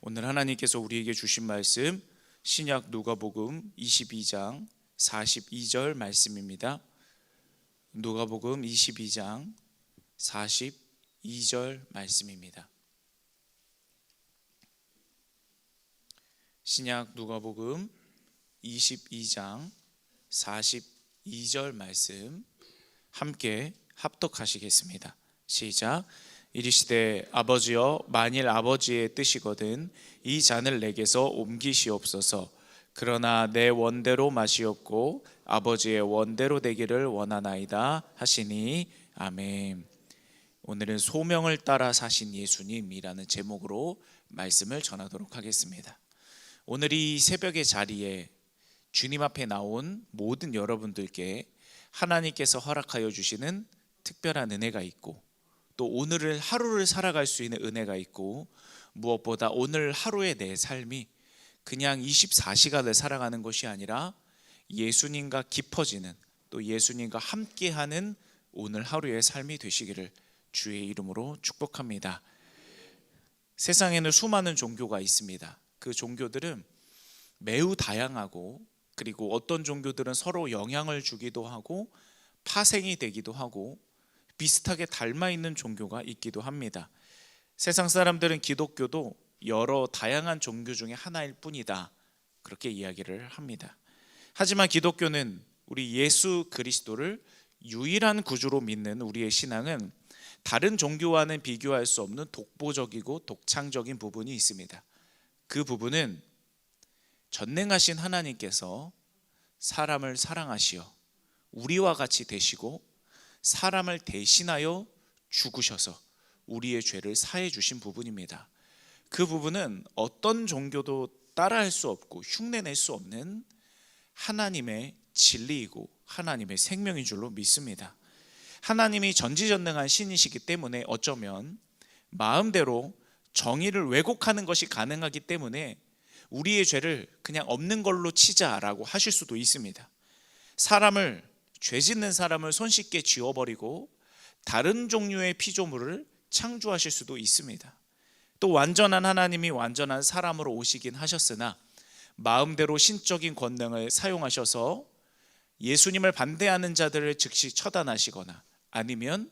오늘 하나님께서 우리에게 주신 말씀 신약 누가복음 22장 42절 말씀입니다. 누가복음 22장 42절 말씀입니다. 신약 누가복음 22장 42절 말씀 함께 합독하시겠습니다. 시작. 이르시되 아버지여, 만일 아버지의 뜻이거든 이 잔을 내게서 옮기시옵소서. 그러나 내 원대로 마시옵고 아버지의 원대로 되기를 원하나이다 하시니 아멘. 오늘은 소명을 따라 사신 예수님이라는 제목으로 말씀을 전하도록 하겠습니다. 오늘 이 새벽의 자리에 주님 앞에 나온 모든 여러분들께 하나님께서 허락하여 주시는 특별한 은혜가 있고, 또 오늘을 하루를 살아갈 수 있는 은혜가 있고, 무엇보다 오늘 하루의 내 삶이 그냥 24시간을 살아가는 것이 아니라 예수님과 깊어지는, 또 예수님과 함께하는 오늘 하루의 삶이 되시기를 주의 이름으로 축복합니다. 세상에는 수많은 종교가 있습니다. 그 종교들은 매우 다양하고, 그리고 어떤 종교들은 서로 영향을 주기도 하고 파생이 되기도 하고 비슷하게 닮아 있는 종교가 있기도 합니다. 세상 사람들은 기독교도 여러 다양한 종교 중에 하나일 뿐이다, 그렇게 이야기를 합니다. 하지만 기독교는 우리 예수 그리스도를 유일한 구주로 믿는 우리의 신앙은 다른 종교와는 비교할 수 없는 독보적이고 독창적인 부분이 있습니다. 그 부분은 전능하신 하나님께서 사람을 사랑하시어 우리와 같이 되시고 사람을 대신하여 죽으셔서 우리의 죄를 사해 주신 부분입니다. 그 부분은 어떤 종교도 따라할 수 없고 흉내낼 수 없는 하나님의 진리이고 하나님의 생명인 줄로 믿습니다. 하나님이 전지전능한 신이시기 때문에 어쩌면 마음대로 정의를 왜곡하는 것이 가능하기 때문에 우리의 죄를 그냥 없는 걸로 치자라고 하실 수도 있습니다. 죄 짓는 사람을 손쉽게 지워버리고 다른 종류의 피조물을 창조하실 수도 있습니다. 또 완전한 하나님이 완전한 사람으로 오시긴 하셨으나 마음대로 신적인 권능을 사용하셔서 예수님을 반대하는 자들을 즉시 처단하시거나 아니면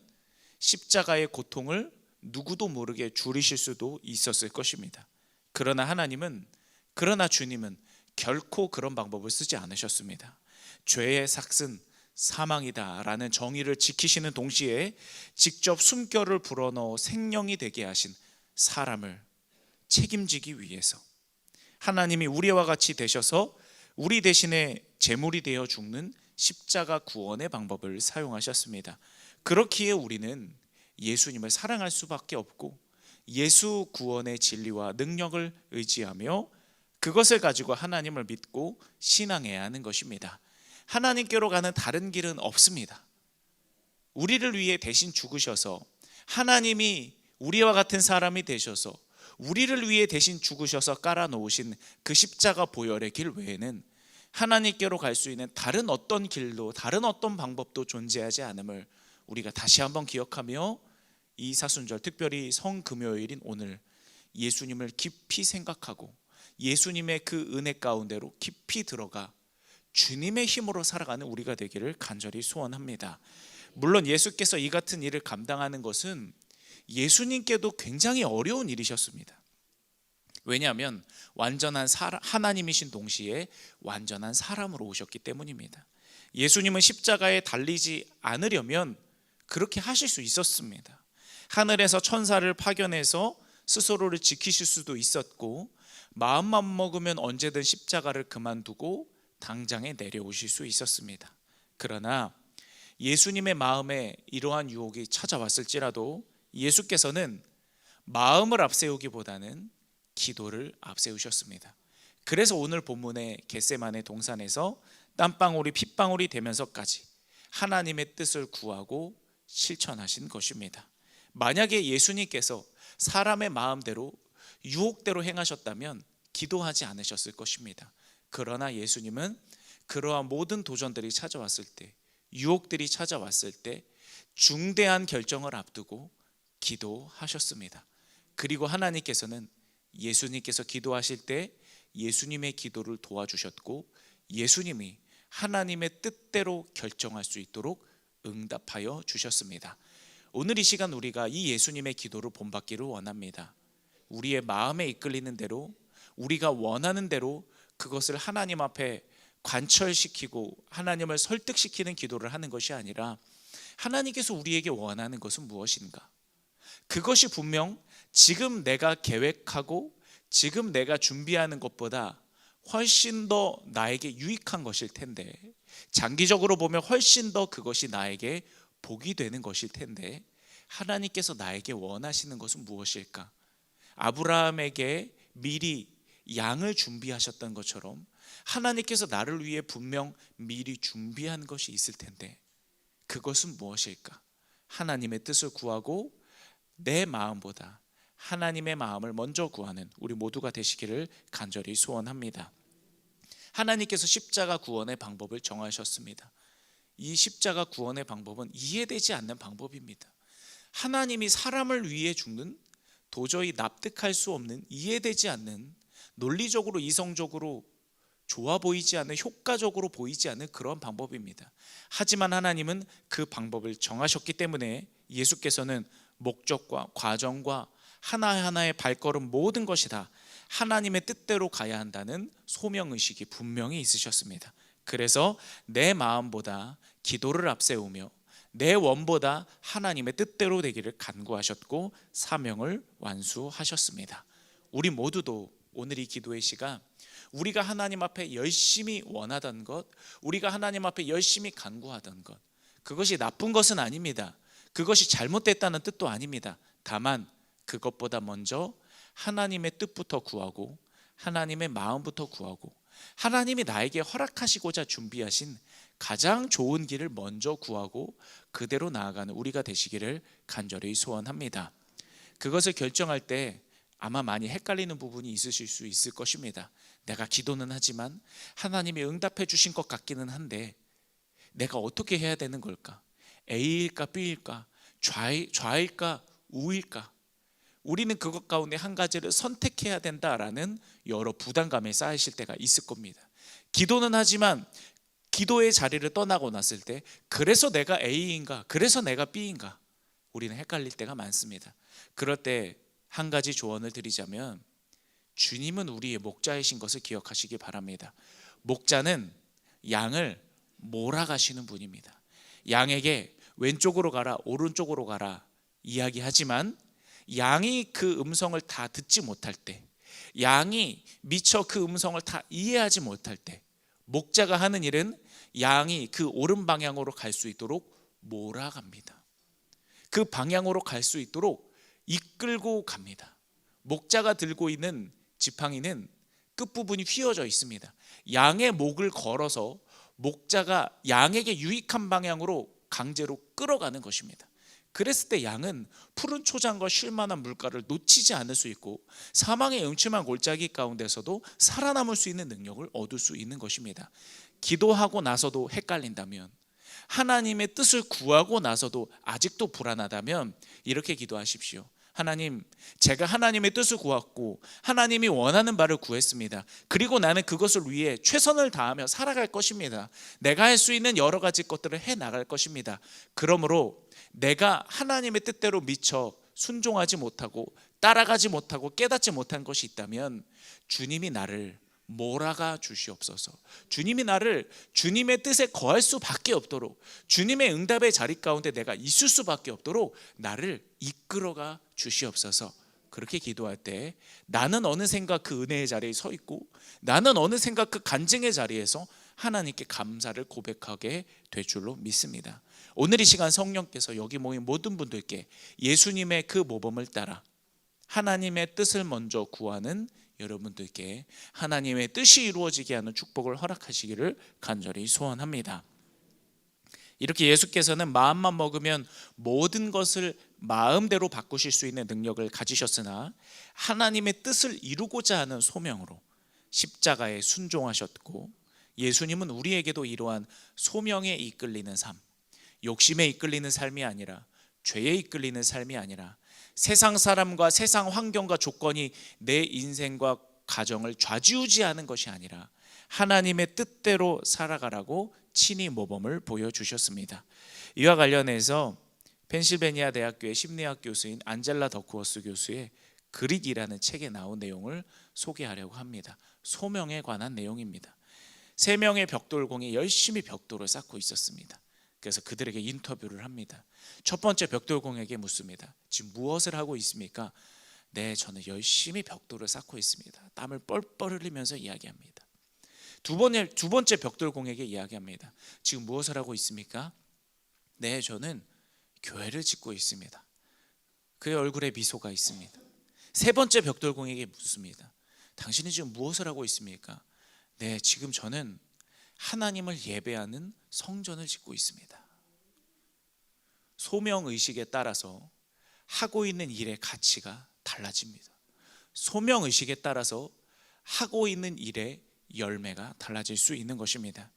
십자가의 고통을 누구도 모르게 줄이실 수도 있었을 것입니다. 그러나 주님은 결코 그런 방법을 쓰지 않으셨습니다. 죄의 삭은 사망이다라는 정의를 지키시는 동시에 직접 숨결을 불어넣어 생명이 되게 하신 사람을 책임지기 위해서 하나님이 우리와 같이 되셔서 우리 대신에 제물이 되어 죽는 십자가 구원의 방법을 사용하셨습니다. 그렇기에 우리는 예수님을 사랑할 수밖에 없고 예수 구원의 진리와 능력을 의지하며 그것을 가지고 하나님을 믿고 신앙해야 하는 것입니다. 하나님께로 가는 다른 길은 없습니다. 우리를 위해 대신 죽으셔서, 하나님이 우리와 같은 사람이 되셔서 우리를 위해 대신 죽으셔서 깔아놓으신 그 십자가 보혈의 길 외에는 하나님께로 갈 수 있는 다른 어떤 길도, 다른 어떤 방법도 존재하지 않음을 우리가 다시 한번 기억하며 이 사순절, 특별히 성금요일인 오늘 예수님을 깊이 생각하고 예수님의 그 은혜 가운데로 깊이 들어가 주님의 힘으로 살아가는 우리가 되기를 간절히 소원합니다. 물론 예수께서 이 같은 일을 감당하는 것은 예수님께도 굉장히 어려운 일이셨습니다. 왜냐하면 완전한 하나님이신 동시에 완전한 사람으로 오셨기 때문입니다. 예수님은 십자가에 달리지 않으려면 그렇게 하실 수 있었습니다. 하늘에서 천사를 파견해서 스스로를 지키실 수도 있었고, 마음만 먹으면 언제든 십자가를 그만두고 당장에 내려오실 수 있었습니다. 그러나 예수님의 마음에 이러한 유혹이 찾아왔을지라도 예수께서는 마음을 앞세우기보다는 기도를 앞세우셨습니다. 그래서 오늘 본문의 겟세마네 동산에서 땀방울이 핏방울이 되면서까지 하나님의 뜻을 구하고 실천하신 것입니다. 만약에 예수님께서 사람의 마음대로 유혹대로 행하셨다면 기도하지 않으셨을 것입니다. 그러나 예수님은 그러한 모든 도전들이 찾아왔을 때, 유혹들이 찾아왔을 때 중대한 결정을 앞두고 기도하셨습니다. 그리고 하나님께서는 예수님께서 기도하실 때 예수님의 기도를 도와주셨고 예수님이 하나님의 뜻대로 결정할 수 있도록 응답하여 주셨습니다. 오늘 이 시간 우리가 이 예수님의 기도를 본받기를 원합니다. 우리의 마음에 이끌리는 대로, 우리가 원하는 대로 그것을 하나님 앞에 관철시키고 하나님을 설득시키는 기도를 하는 것이 아니라 하나님께서 우리에게 원하는 것은 무엇인가? 그것이 분명 지금 내가 계획하고 지금 내가 준비하는 것보다 훨씬 더 나에게 유익한 것일 텐데, 장기적으로 보면 훨씬 더 그것이 나에게 복이 되는 것일 텐데, 하나님께서 나에게 원하시는 것은 무엇일까? 아브라함에게 미리 양을 준비하셨던 것처럼 하나님께서 나를 위해 분명 미리 준비한 것이 있을 텐데, 그것은 무엇일까? 하나님의 뜻을 구하고 내 마음보다 하나님의 마음을 먼저 구하는 우리 모두가 되시기를 간절히 소원합니다. 하나님께서 십자가 구원의 방법을 정하셨습니다. 이 십자가 구원의 방법은 이해되지 않는 방법입니다. 하나님이 사람을 위해 죽는, 도저히 납득할 수 없는, 이해되지 않는, 논리적으로 이성적으로 좋아 보이지 않는, 효과적으로 보이지 않는 그런 방법입니다. 하지만 하나님은 그 방법을 정하셨기 때문에 예수께서는 목적과 과정과 하나하나의 발걸음 모든 것이 다 하나님의 뜻대로 가야 한다는 소명의식이 분명히 있으셨습니다. 그래서 내 마음보다 기도를 앞세우며 내 원보다 하나님의 뜻대로 되기를 간구하셨고 사명을 완수하셨습니다. 우리 모두도 오늘 이 기도의 시간, 우리가 하나님 앞에 열심히 원하던 것, 우리가 하나님 앞에 열심히 간구하던 것, 그것이 나쁜 것은 아닙니다. 그것이 잘못됐다는 뜻도 아닙니다. 다만 그것보다 먼저 하나님의 뜻부터 구하고 하나님의 마음부터 구하고 하나님이 나에게 허락하시고자 준비하신 가장 좋은 길을 먼저 구하고 그대로 나아가는 우리가 되시기를 간절히 소원합니다. 그것을 결정할 때 아마 많이 헷갈리는 부분이 있으실 수 있을 것입니다. 내가 기도는 하지만 하나님이 응답해 주신 것 같기는 한데 내가 어떻게 해야 되는 걸까? A일까 B일까? 좌일까 우일까? 우리는 그것 가운데 한 가지를 선택해야 된다라는 여러 부담감에 쌓이실 때가 있을 겁니다. 기도는 하지만 기도의 자리를 떠나고 났을 때 그래서 내가 A인가? 그래서 내가 B인가? 우리는 헷갈릴 때가 많습니다. 그럴 때 한 가지 조언을 드리자면 주님은 우리의 목자이신 것을 기억하시기 바랍니다. 목자는 양을 몰아가시는 분입니다. 양에게 왼쪽으로 가라 오른쪽으로 가라 이야기하지만 양이 그 음성을 다 듣지 못할 때, 양이 미처 그 음성을 다 이해하지 못할 때 목자가 하는 일은 양이 그 옳은 방향으로 갈 수 있도록 몰아갑니다. 그 방향으로 갈 수 있도록 이끌고 갑니다. 목자가 들고 있는 지팡이는 끝부분이 휘어져 있습니다. 양의 목을 걸어서 목자가 양에게 유익한 방향으로 강제로 끌어가는 것입니다. 그랬을 때 양은 푸른 초장과 쉴만한 물가를 놓치지 않을 수 있고 사망의 음침한 골짜기 가운데서도 살아남을 수 있는 능력을 얻을 수 있는 것입니다. 기도하고 나서도 헷갈린다면, 하나님의 뜻을 구하고 나서도 아직도 불안하다면 이렇게 기도하십시오. 하나님, 제가 하나님의 뜻을 구했고 하나님이 원하는 바를 구했습니다. 그리고 나는 그것을 위해 최선을 다하며 살아갈 것입니다. 내가 할 수 있는 여러 가지 것들을 해나갈 것입니다. 그러므로 내가 하나님의 뜻대로 미처 순종하지 못하고 따라가지 못하고 깨닫지 못한 것이 있다면 주님이 나를 몰아가 주시옵소서. 주님이 나를 주님의 뜻에 거할 수밖에 없도록, 주님의 응답의 자리 가운데 내가 있을 수밖에 없도록 나를 이끌어가 주시옵소서. 그렇게 기도할 때 나는 어느샌가 그 은혜의 자리에 서 있고 나는 어느샌가 그 간증의 자리에서 하나님께 감사를 고백하게 될 줄로 믿습니다. 오늘 이 시간 성령께서 여기 모인 모든 분들께 예수님의 그 모범을 따라 하나님의 뜻을 먼저 구하는 여러분들께 하나님의 뜻이 이루어지게 하는 축복을 허락하시기를 간절히 소원합니다. 이렇게 예수께서는 마음만 먹으면 모든 것을 마음대로 바꾸실 수 있는 능력을 가지셨으나 하나님의 뜻을 이루고자 하는 소명으로 십자가에 순종하셨고, 예수님은 우리에게도 이러한 소명에 이끌리는 삶, 욕심에 이끌리는 삶이 아니라, 죄에 이끌리는 삶이 아니라 세상 사람과 세상 환경과 조건이 내 인생과 가정을 좌지우지하는 것이 아니라 하나님의 뜻대로 살아가라고 친히 모범을 보여주셨습니다. 이와 관련해서 펜실베니아 대학교의 심리학 교수인 안젤라 더크워스 교수의 그릿이라는 책에 나온 내용을 소개하려고 합니다. 소명에 관한 내용입니다. 3명의 벽돌공이 열심히 벽돌을 쌓고 있었습니다. 그래서 그들에게 인터뷰를 합니다. 첫 번째 벽돌공에게 묻습니다. 지금 무엇을 하고 있습니까? 네, 저는 열심히 벽돌을 쌓고 있습니다. 땀을 뻘뻘 흘리면서 이야기합니다. 두 번째 벽돌공에게 이야기합니다. 지금 무엇을 하고 있습니까? 네, 저는 교회를 짓고 있습니다. 그의 얼굴에 미소가 있습니다. 세 번째 벽돌공에게 묻습니다. 당신이 지금 무엇을 하고 있습니까? 네, 지금 저는 하나님을 예배하는 성전을 짓고 있습니다. 소명의식에 따라서 하고 있는 일의 가치가 달라집니다. 소명의식에 따라서 하고 있는 일의 열매가 달라질 수 있는 것입니다.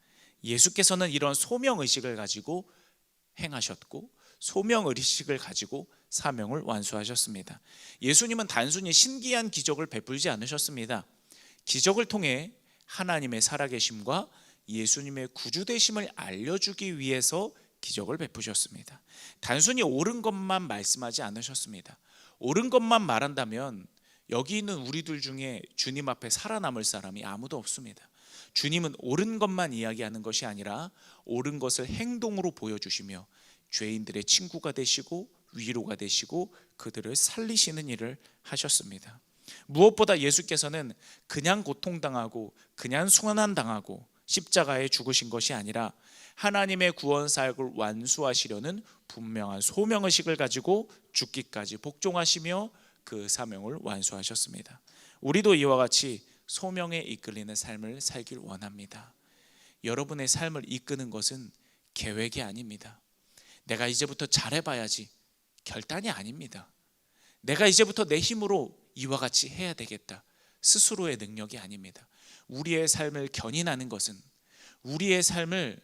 예수께서는 이런 소명의식을 가지고 행하셨고 소명의식을 가지고 사명을 완수하셨습니다. 예수님은 단순히 신기한 기적을 베풀지 않으셨습니다. 기적을 통해 하나님의 살아계심과 예수님의 구주되심을 알려주기 위해서 기적을 베푸셨습니다. 단순히 옳은 것만 말씀하지 않으셨습니다. 옳은 것만 말한다면 여기 있는 우리들 중에 주님 앞에 살아남을 사람이 아무도 없습니다. 주님은 옳은 것만 이야기하는 것이 아니라 옳은 것을 행동으로 보여주시며 죄인들의 친구가 되시고 위로가 되시고 그들을 살리시는 일을 하셨습니다. 무엇보다 예수께서는 그냥 고통당하고 그냥 순환당하고 십자가에 죽으신 것이 아니라 하나님의 구원 사역을 완수하시려는 분명한 소명의식을 가지고 죽기까지 복종하시며 그 사명을 완수하셨습니다. 우리도 이와 같이 소명에 이끌리는 삶을 살길 원합니다. 여러분의 삶을 이끄는 것은 계획이 아닙니다. 내가 이제부터 잘해봐야지 결단이 아닙니다. 내가 이제부터 내 힘으로 이와 같이 해야 되겠다 스스로의 능력이 아닙니다. 우리의 삶을 견인하는 것은, 우리의 삶을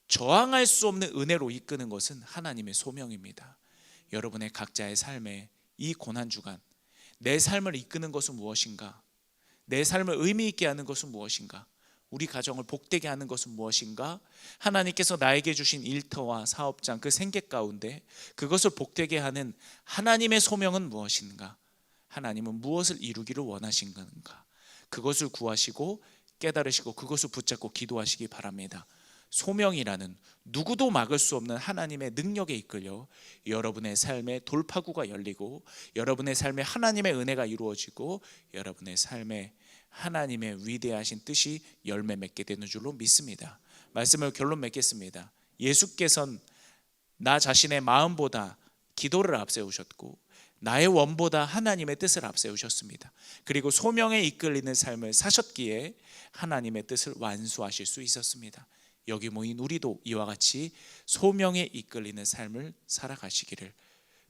저항할 수 없는 은혜로 이끄는 것은 하나님의 소명입니다. 여러분의 각자의 삶에 이 고난주간 내 삶을 이끄는 것은 무엇인가? 내 삶을 의미 있게 하는 것은 무엇인가? 우리 가정을 복되게 하는 것은 무엇인가? 하나님께서 나에게 주신 일터와 사업장 그 생계 가운데 그것을 복되게 하는 하나님의 소명은 무엇인가? 하나님은 무엇을 이루기를 원하신 건가? 그것을 구하시고 깨달으시고 그것을 붙잡고 기도하시기 바랍니다. 소명이라는 누구도 막을 수 없는 하나님의 능력에 이끌려 여러분의 삶에 돌파구가 열리고 여러분의 삶에 하나님의 은혜가 이루어지고 여러분의 삶에 하나님의 위대하신 뜻이 열매 맺게 되는 줄로 믿습니다. 말씀을 결론 맺겠습니다. 예수께서는 나 자신의 마음보다 기도를 앞세우셨고 나의 원보다 하나님의 뜻을 앞세우셨습니다. 그리고 소명에 이끌리는 삶을 사셨기에 하나님의 뜻을 완수하실 수 있었습니다. 여기 모인 우리도 이와 같이 소명에 이끌리는 삶을 살아가시기를,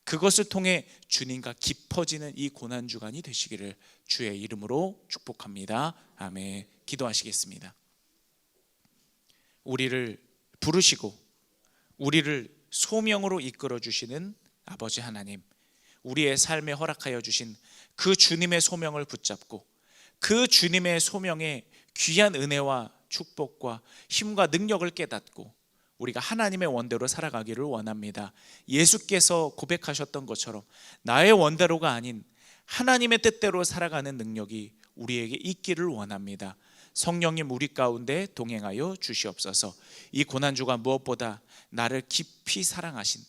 그것을 통해 주님과 깊어지는 이 고난주간이 되시기를 주의 이름으로 축복합니다. 아멘. 기도하시겠습니다. 우리를 부르시고 우리를 소명으로 이끌어 주시는 아버지 하나님, 우리의 삶에 허락하여 주신 그 주님의 소명을 붙잡고 그 주님의 소명에 귀한 은혜와 축복과 힘과 능력을 깨닫고 우리가 하나님의 원대로 살아가기를 원합니다. 예수께서 고백하셨던 것처럼 나의 원대로가 아닌 하나님의 뜻대로 살아가는 능력이 우리에게 있기를 원합니다. 성령님 우리 가운데 동행하여 주시옵소서. 이 고난주가 무엇보다 나를 깊이 사랑하신,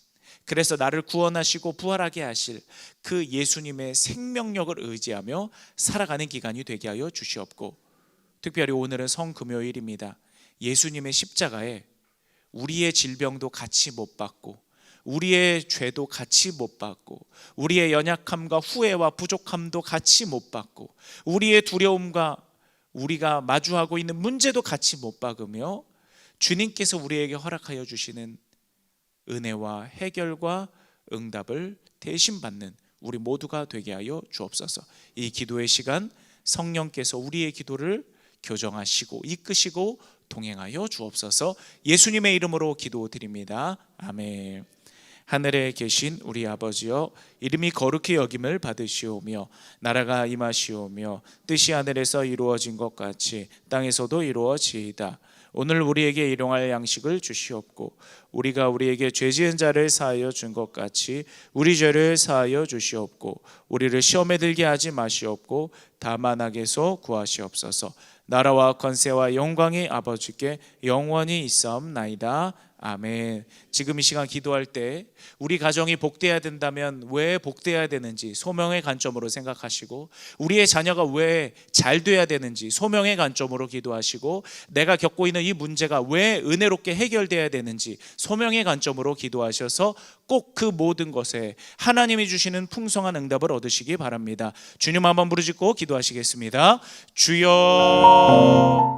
그래서 나를 구원하시고 부활하게 하실 그 예수님의 생명력을 의지하며 살아가는 기간이 되게 하여 주시옵고, 특별히 오늘은 성금요일입니다. 예수님의 십자가에 우리의 질병도 같이 못 받고 우리의 죄도 같이 못 받고 우리의 연약함과 후회와 부족함도 같이 못 받고 우리의 두려움과 우리가 마주하고 있는 문제도 같이 못 받으며 주님께서 우리에게 허락하여 주시는 은혜와 해결과 응답을 대신 받는 우리 모두가 되게 하여 주옵소서. 이 기도의 시간 성령께서 우리의 기도를 교정하시고 이끄시고 동행하여 주옵소서. 예수님의 이름으로 기도드립니다. 아멘. 하늘에 계신 우리 아버지여, 이름이 거룩히 여김을 받으시오며 나라가 임하시오며 뜻이 하늘에서 이루어진 것 같이 땅에서도 이루어지이다. 오늘 우리에게 일용할 양식을 주시옵고 우리가 우리에게 죄 지은 자를 사하여 준 것 같이 우리 죄를 사하여 주시옵고 우리를 시험에 들게 하지 마시옵고 다만 악에서 구하시옵소서. 나라와 권세와 영광이 아버지께 영원히 있사옵나이다. 아멘. 지금 이 시간 기도할 때 우리 가정이 복되어야 된다면 왜 복되어야 되는지 소명의 관점으로 생각하시고, 우리의 자녀가 왜 잘 돼야 되는지 소명의 관점으로 기도하시고, 내가 겪고 있는 이 문제가 왜 은혜롭게 해결돼야 되는지 소명의 관점으로 기도하셔서 꼭 그 모든 것에 하나님이 주시는 풍성한 응답을 얻으시기 바랍니다. 주님 한번 부르짖고 기도하시겠습니다. 주여.